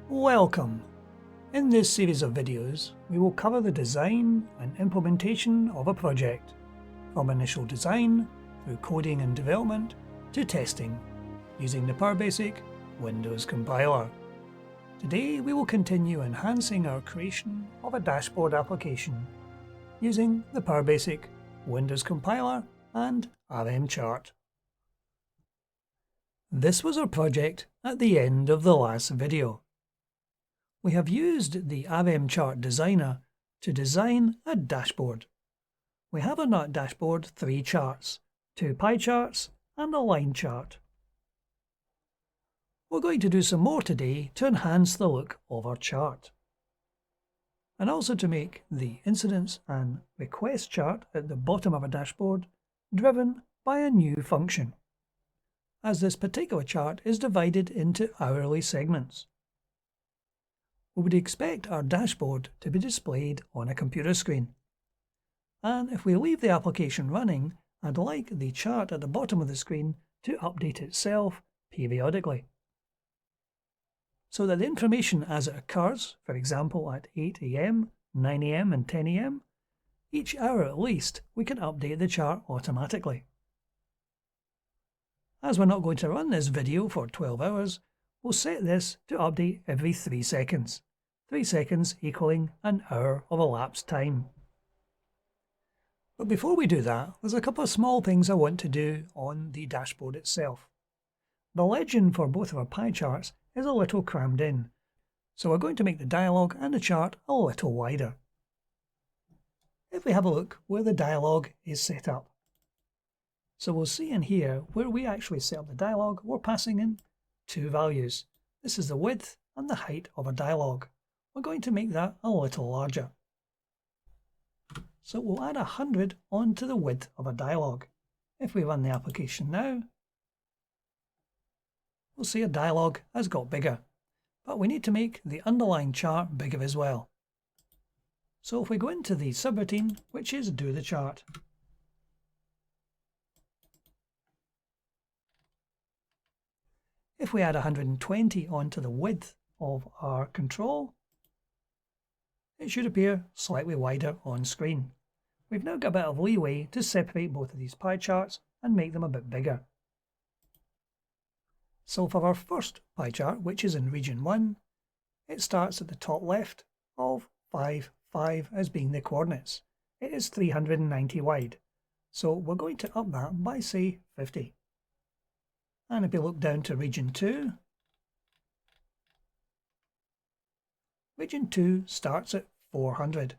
Welcome! In this series of videos, we will cover the design and implementation of a project, from initial design, through coding and development, to testing, using the PowerBasic Windows compiler. Today we will continue enhancing our creation of a dashboard application, using the PowerBasic Windows compiler and RMChart. This was our project at the end of the last video. We have used the RMChart designer to design a dashboard. We have on that dashboard 3 charts, 2 pie charts and a line chart. We're going to do some more today to enhance the look of our chart, and also to make the incidents and request chart at the bottom of our dashboard driven by a new function, as this particular chart is divided into hourly segments. We would expect our dashboard to be displayed on a computer screen. And if we leave the application running, I'd like the chart at the bottom of the screen to update itself periodically, so that the information as it occurs, for example at 8 AM, 9 AM and 10 AM, each hour at least we can update the chart automatically. As we're not going to run this video for 12 hours, we'll set this to update every 3 seconds. 3 seconds equaling an hour of elapsed time. But before we do that, there's a couple of small things I want to do on the dashboard itself. The legend for both of our pie charts is a little crammed in, so we're going to make the dialog and the chart a little wider. If we have a look where the dialog is set up. So we'll see in here where we actually set up the dialog, we're passing in 2 values. This is the width and the height of a dialog. We're going to make that a little larger. So we'll add 100 onto the width of a dialog. If we run the application now, we'll see a dialog has got bigger, but we need to make the underlying chart bigger as well. So if we go into the subroutine, which is do the chart, if we add 120 onto the width of our control, it should appear slightly wider on screen. We've now got a bit of leeway to separate both of these pie charts and make them a bit bigger. So for our first pie chart, which is in region 1, it starts at the top left of 5, 5 as being the coordinates. It is 390 wide, so we're going to up that by say 50. And if we look down to region 2, region 2 starts at 400.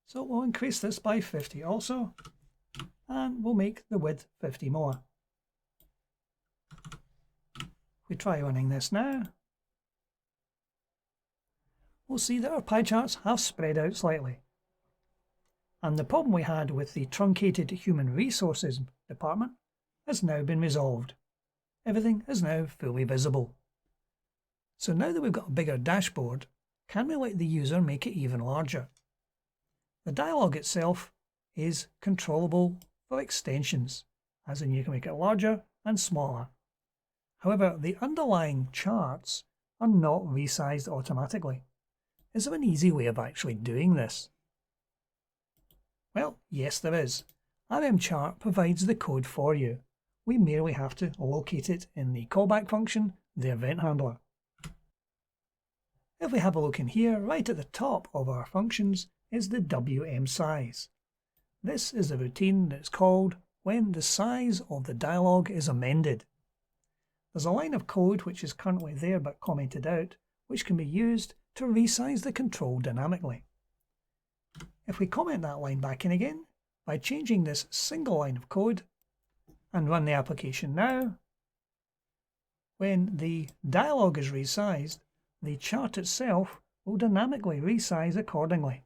So we'll increase this by 50 also, and we'll make the width 50 more. We try running this now. We'll see that our pie charts have spread out slightly. And the problem we had with the truncated human resources department has now been resolved. Everything is now fully visible. So now that we've got a bigger dashboard, can we let the user make it even larger? The dialog itself is controllable for extensions, as in you can make it larger and smaller. However, the underlying charts are not resized automatically. Is there an easy way of actually doing this? Well, yes there is. RMChart provides the code for you. We merely have to locate it in the callback function, the event handler. If we have a look in here, right at the top of our functions is the WM size. This is the routine that's called when the size of the dialog is amended. There's a line of code which is currently there but commented out, which can be used to resize the control dynamically. If we comment that line back in again, by changing this single line of code and run the application now, when the dialog is resized, the chart itself will dynamically resize accordingly.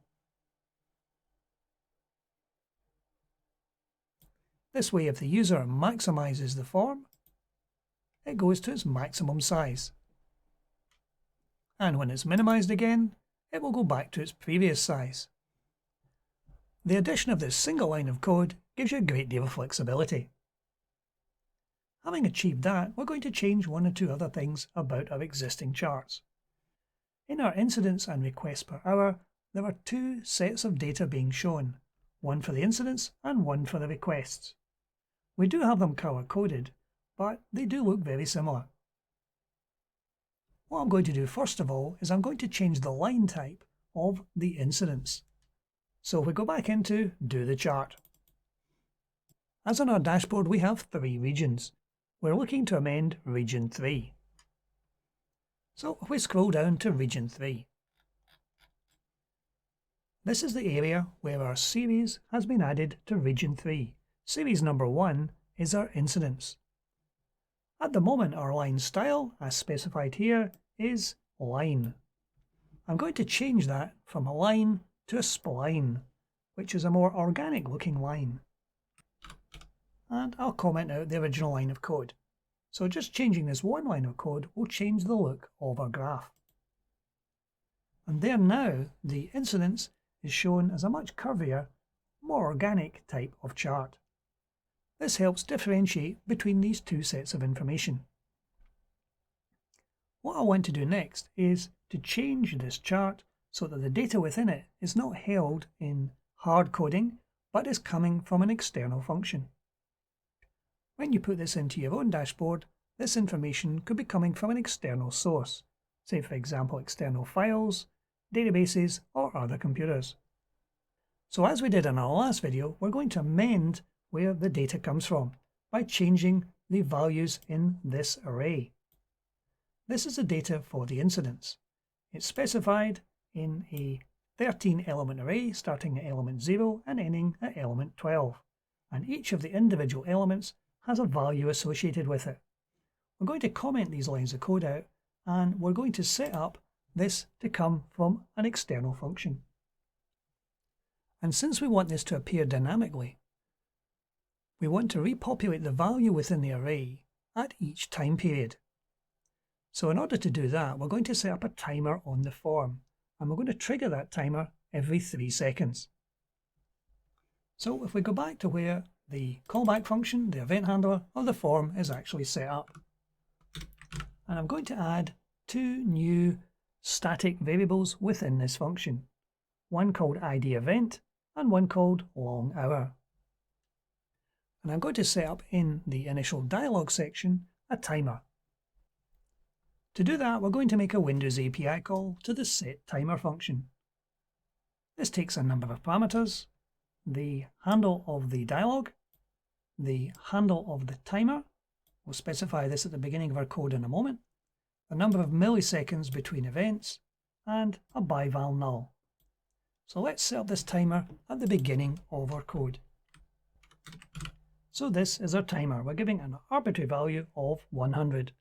This way, if the user maximizes the form, it goes to its maximum size. And when it's minimized again, it will go back to its previous size. The addition of this single line of code gives you a great deal of flexibility. Having achieved that, we're going to change 1 or 2 other things about our existing charts. In our incidents and requests per hour, there are two sets of data being shown, one for the incidents and one for the requests. We do have them color-coded, but they do look very similar. What I'm going to do first of all is I'm going to change the line type of the incidents. So if we go back into Do the Chart. As on our dashboard, we have 3 regions. We're looking to amend Region 3. So if we scroll down to Region 3, this is the area where our series has been added to Region 3. Series number 1 is our incidents. At the moment, our line style, as specified here, is line. I'm going to change that from a line to a spline, which is a more organic looking line. And I'll comment out the original line of code. So just changing this one line of code will change the look of our graph. And there now, the incidence is shown as a much curvier, more organic type of chart. This helps differentiate between these two sets of information. What I want to do next is to change this chart so that the data within it is not held in hard coding, but is coming from an external function. When you put this into your own dashboard, this information could be coming from an external source, say for example external files, databases, or other computers. So as we did in our last video, we're going to amend where the data comes from by changing the values in this array. This is the data for the incidents. It's specified in a 13 element array starting at element 0 and ending at element 12, and each of the individual elements has a value associated with it. We're going to comment these lines of code out, and we're going to set up this to come from an external function. And since we want this to appear dynamically, we want to repopulate the value within the array at each time period. So in order to do that, we're going to set up a timer on the form, and we're going to trigger that timer every 3 seconds. So if we go back to where the callback function, the event handler of the form is actually set up, and I'm going to add 2 new static variables within this function, one called ID event and one called long hour. And I'm going to set up in the initial dialog section a timer. To do that, we're going to make a Windows API call to the setTimer function. This takes a number of parameters: the handle of the dialog, the handle of the timer, we'll specify this at the beginning of our code in a moment, the number of milliseconds between events, and a byval null. So let's set up this timer at the beginning of our code. So this is our timer. We're giving an arbitrary value of 100.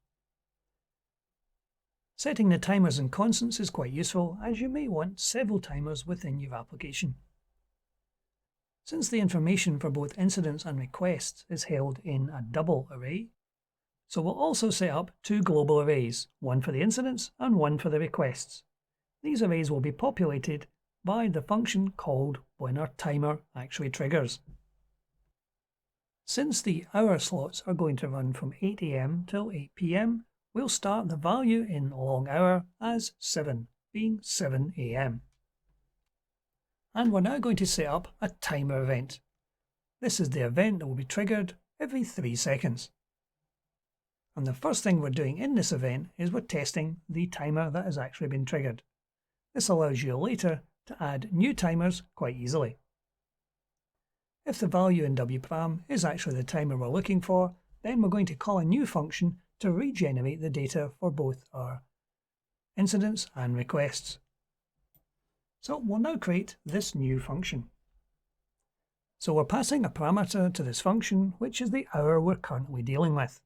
Setting the timers in constants is quite useful, as you may want several timers within your application. Since the information for both incidents and requests is held in a double array, so we'll also set up 2 global arrays, one for the incidents and one for the requests. These arrays will be populated by the function called when our timer actually triggers. Since the hour slots are going to run from 8 AM till 8 PM, we'll start the value in long hour as 7, being 7 AM. And we're now going to set up a timer event. This is the event that will be triggered every 3 seconds. And the first thing we're doing in this event is we're testing the timer that has actually been triggered. This allows you later to add new timers quite easily. If the value in wparam is actually the timer we're looking for, then we're going to call a new function to regenerate the data for both our incidents and requests. So we'll now create this new function. So we're passing a parameter to this function, which is the hour we're currently dealing with.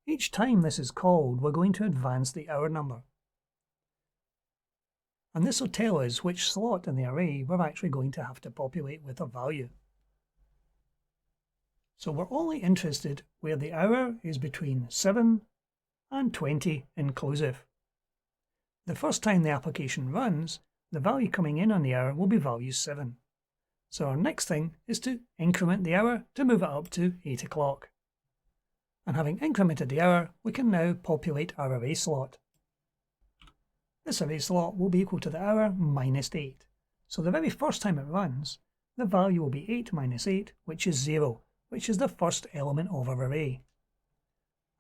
Each time this is called, we're going to advance the hour number. And this will tell us which slot in the array we're actually going to have to populate with a value. So we're only interested where the hour is between 7 and 20 inclusive. The first time the application runs, the value coming in on the hour will be value 7. So our next thing is to increment the hour to move it up to 8 o'clock. And having incremented the hour, we can now populate our array slot. this array slot will be equal to the hour minus 8. So the very first time it runs, the value will be 8 minus 8, which is 0, which is the first element of our array.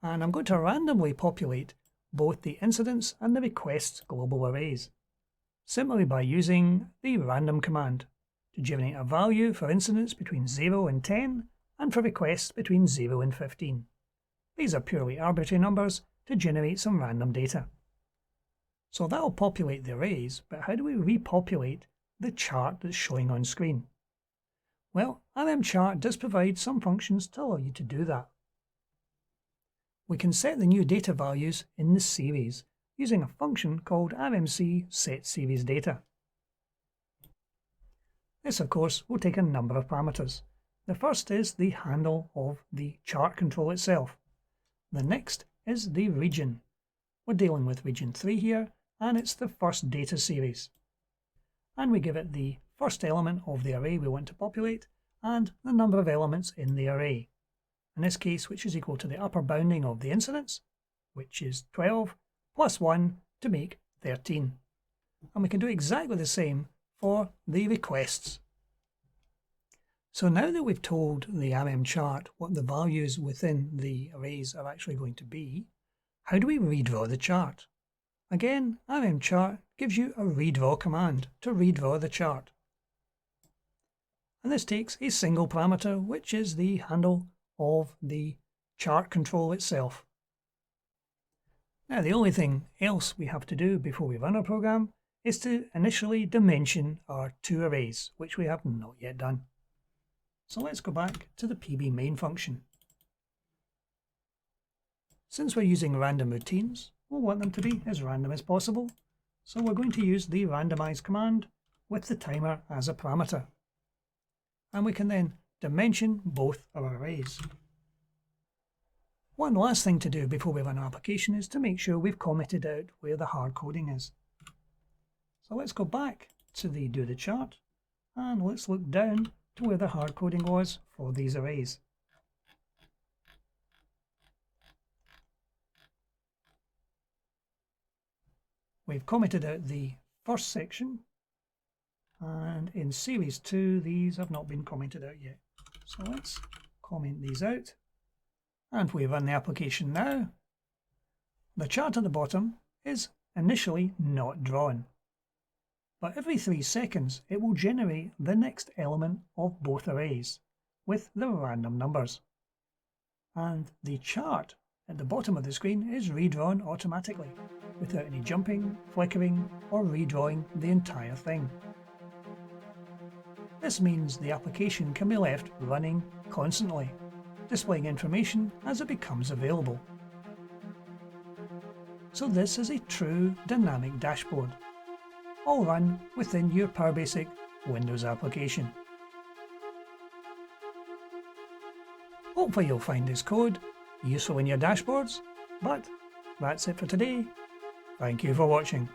And I'm going to randomly populate both the incidents and the requests global arrays, simply by using the random command to generate a value for incidents between 0 and 10 and for requests between 0 and 15. These are purely arbitrary numbers to generate some random data. So that'll populate the arrays, but how do we repopulate the chart that's showing on screen? Well, RMChart does provide some functions to allow you to do that. We can set the new data values in the series using a function called RMCSetSeriesData. This, of course, will take a number of parameters. The first is the handle of the chart control itself. The next is the region. We're dealing with region 3 here, and it's the first data series. And we give it the first element of the array we want to populate and the number of elements in the array. In this case, which is equal to the upper bounding of the incidence, which is 12, plus 1 to make 13. And we can do exactly the same for the requests. So now that we've told the RMChart what the values within the arrays are actually going to be, how do we redraw the chart? Again, RMChart gives you a redraw command to redraw the chart. And this takes a single parameter, which is the handle of the chart control itself. Now, the only thing else we have to do before we run our program is to initially dimension our two arrays, which we have not yet done. So let's go back to the PB main function. Since we're using random routines, we'll want them to be as random as possible. So we're going to use the randomize command with the timer as a parameter. And we can then dimension both our arrays. One last thing to do before we run our application is to make sure we've commented out where the hard coding is. So let's go back to the do the chart and let's look down to where the hard coding was for these arrays. We've commented out the first section, and in series 2 these have not been commented out yet. So let's comment these out, and we run the application now. The chart at the bottom is initially not drawn, but every 3 seconds it will generate the next element of both arrays with the random numbers. And the chart at the bottom of the screen is redrawn automatically, without any jumping, flickering, or redrawing the entire thing. This means the application can be left running constantly, displaying information as it becomes available. So this is a true dynamic dashboard, all run within your Power Basic Windows application. Hopefully you'll find this code useful in your dashboards, but that's it for today. Thank you for watching.